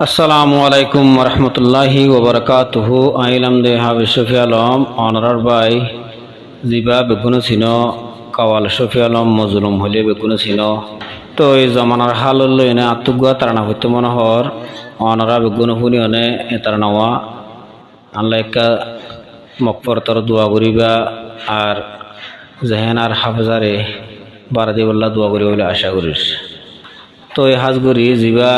আসসালামু আলাইকুম রহমতুল্লাহি ওবরকাতুহু আইলাম দে হাবি শফি আলম অনারার বাই জিবা বেগুনো ছিল কাওয়াল শফি আলম মজলুম হলে বেগুনো ছিল তো এই জমানার হাল এনে আত্মগুয়া তারানা হইতে মনোহর অনারা বেগুনো শুনি অনে তারানাওয়া আল্লাহ একটা মকফরতর দোয়া করিবা আর জেহেন আর হাফজারে বারাদি বল্লা দোয়া করি বলে আশা করিস তো এই হাজগুড়ি জিবা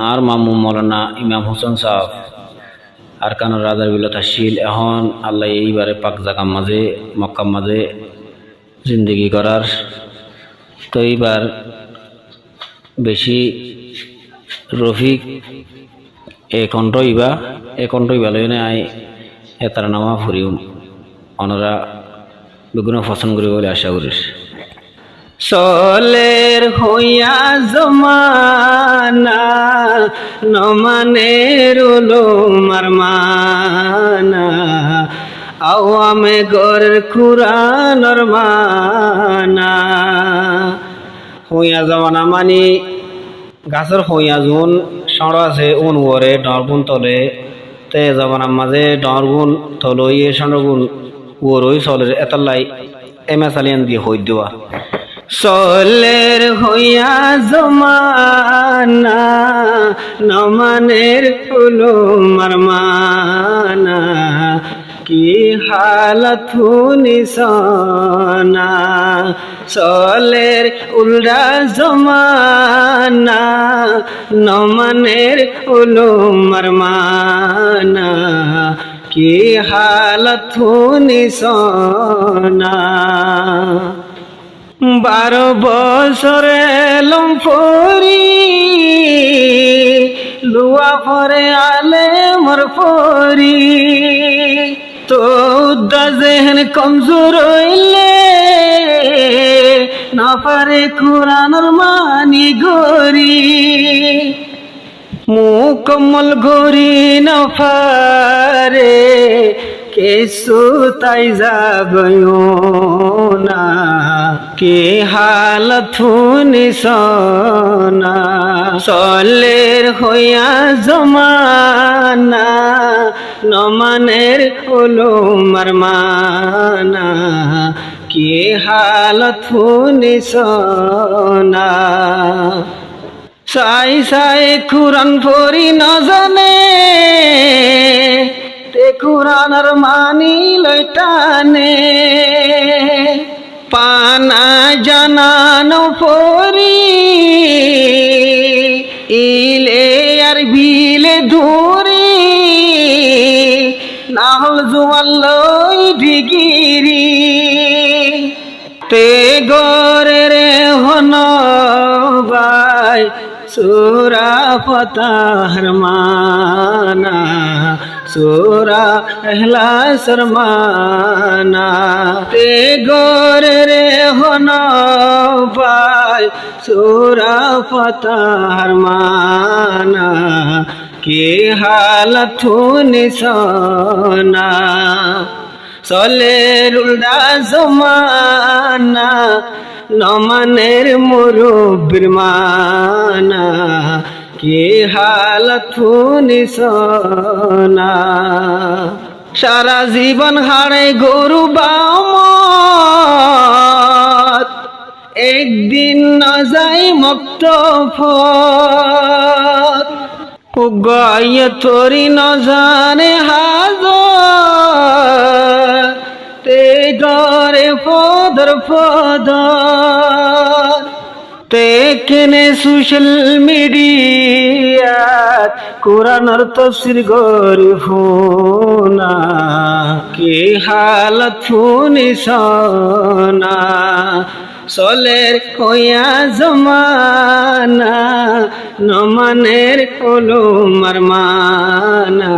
আর মামু মৌলানা ইমাম হোসেন সাহ আর কানোর রাজার বিলত আসিল এখন আল্লাহ এইবারে পাক জাগাম মাঝে মক্কাম মাঝে জিন্দগি করার তো এইবার বেশি রফিক এ কণ্ঠ ইবা লই না আই এতার নামা ফুরিও অনরা বেগুনো পছন্দ করি বলে আশা করিস চলের হইয়া জমানা নমানের মার মানা আওয়ামে গরের কুরানর মানা হইয়া জমানা মানি গাছের হইয়া জুন সড় আছে উন ওরে ডরগুন তলে তে জমানার মাঝে ডরগুন তলই সড়গুন ওরই চলের এতলাই এমএ চালিয়ান দিয়ে হই দেওয়া চলের হইয়া জমানা নমানের মার মানা কি হালত শুনিছনা চলের উল্টা জমানা নমানের মার মানা কি হালত শুনিছনা 12 বছরে লম্ফরি লুয়া ফরে আলে মর ফরি তো দাজেন কমজোর হইলে না পারে কুরআনের মানি গরি মুকম্মল গরি না পারে কেসু তাই যাবয়ো না কে হালত শুনিছনা চলের হইয়া জমানা নমানের মার মানা কে হালত শুনিছনা সাই সাই কুরআন পড়ি না জানে তে কুরআনের মানি লইটানে পানা জানানো পরি ইলে আর বিলে ধরি নাহল জোয়াল লই ডিগিরি তে গরে রে হন ভাই সুরা ফতাহর মানা সুরা ইখলাসর মানা তে গরে রে হন ভাই সুরা ফতাহর মানা কি হালত শুনিছনা চলের উল্টা জমানা নমানের মুরব্বির মানা কি হালত শুনিছনা সারা জীবন হারে গরু বামত একদিন না যাই মুক্ত ফত গায়ে তোরি ন জানে হাজার তে গরে ফদর তে কেনে সোশ্যাল মিডিয়াত কুরআনের তাফসীর গরি ফোনা কি হালত শুনিছনা চলের হইয়া জমানা নমানের মার মানা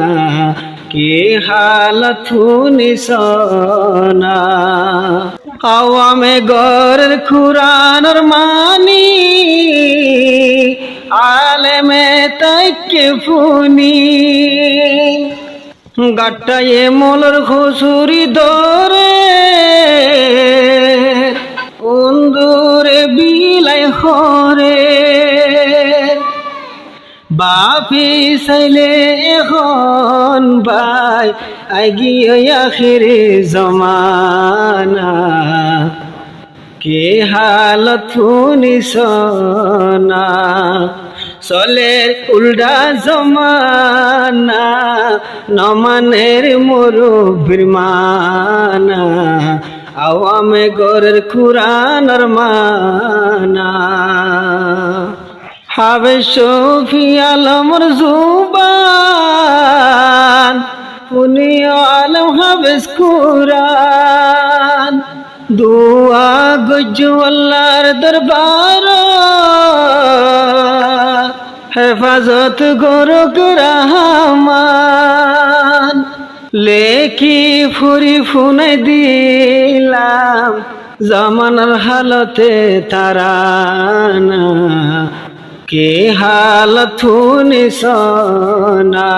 কি হালত শুনিছনা আওয়ামে গরের কুরআনের মানি আলেমে তাইকে ফুনি গাটায়ে মোলর খুসুরি দরে অন্দরে বিলাই হরে বাপি চাইলে এখন ভাই আগিয়ে আখিরে জমানা কে হালত শুনিস না চলের উল্টা জমানা নমানের মুরব্বির মানা আওয়ামে গরের কুরআনের মানা হাবে শফি আলমর জুবান পুনি আলম হাবেস কুরআন দুয়া গজু আল্লাহর দরবার হেফাজত গরুক রহমান লেখি ফুরি ফুনে দিলাম জামানার হালতে তারানা কে হালত শুনিস না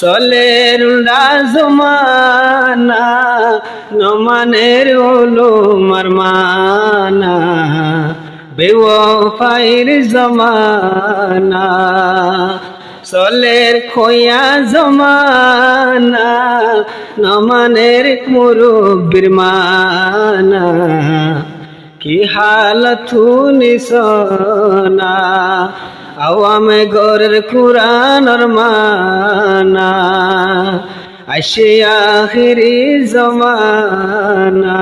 চলের উল্টা জমানা নমানের ওলুমার মানা বেওয়াফাইর জমানা চলের খোয়া জমানা নমানের মুরব্বির মানা কি হালত শুনিস না আওয়ামে গরের কুরআনের মানা আসে আখিরি জমানা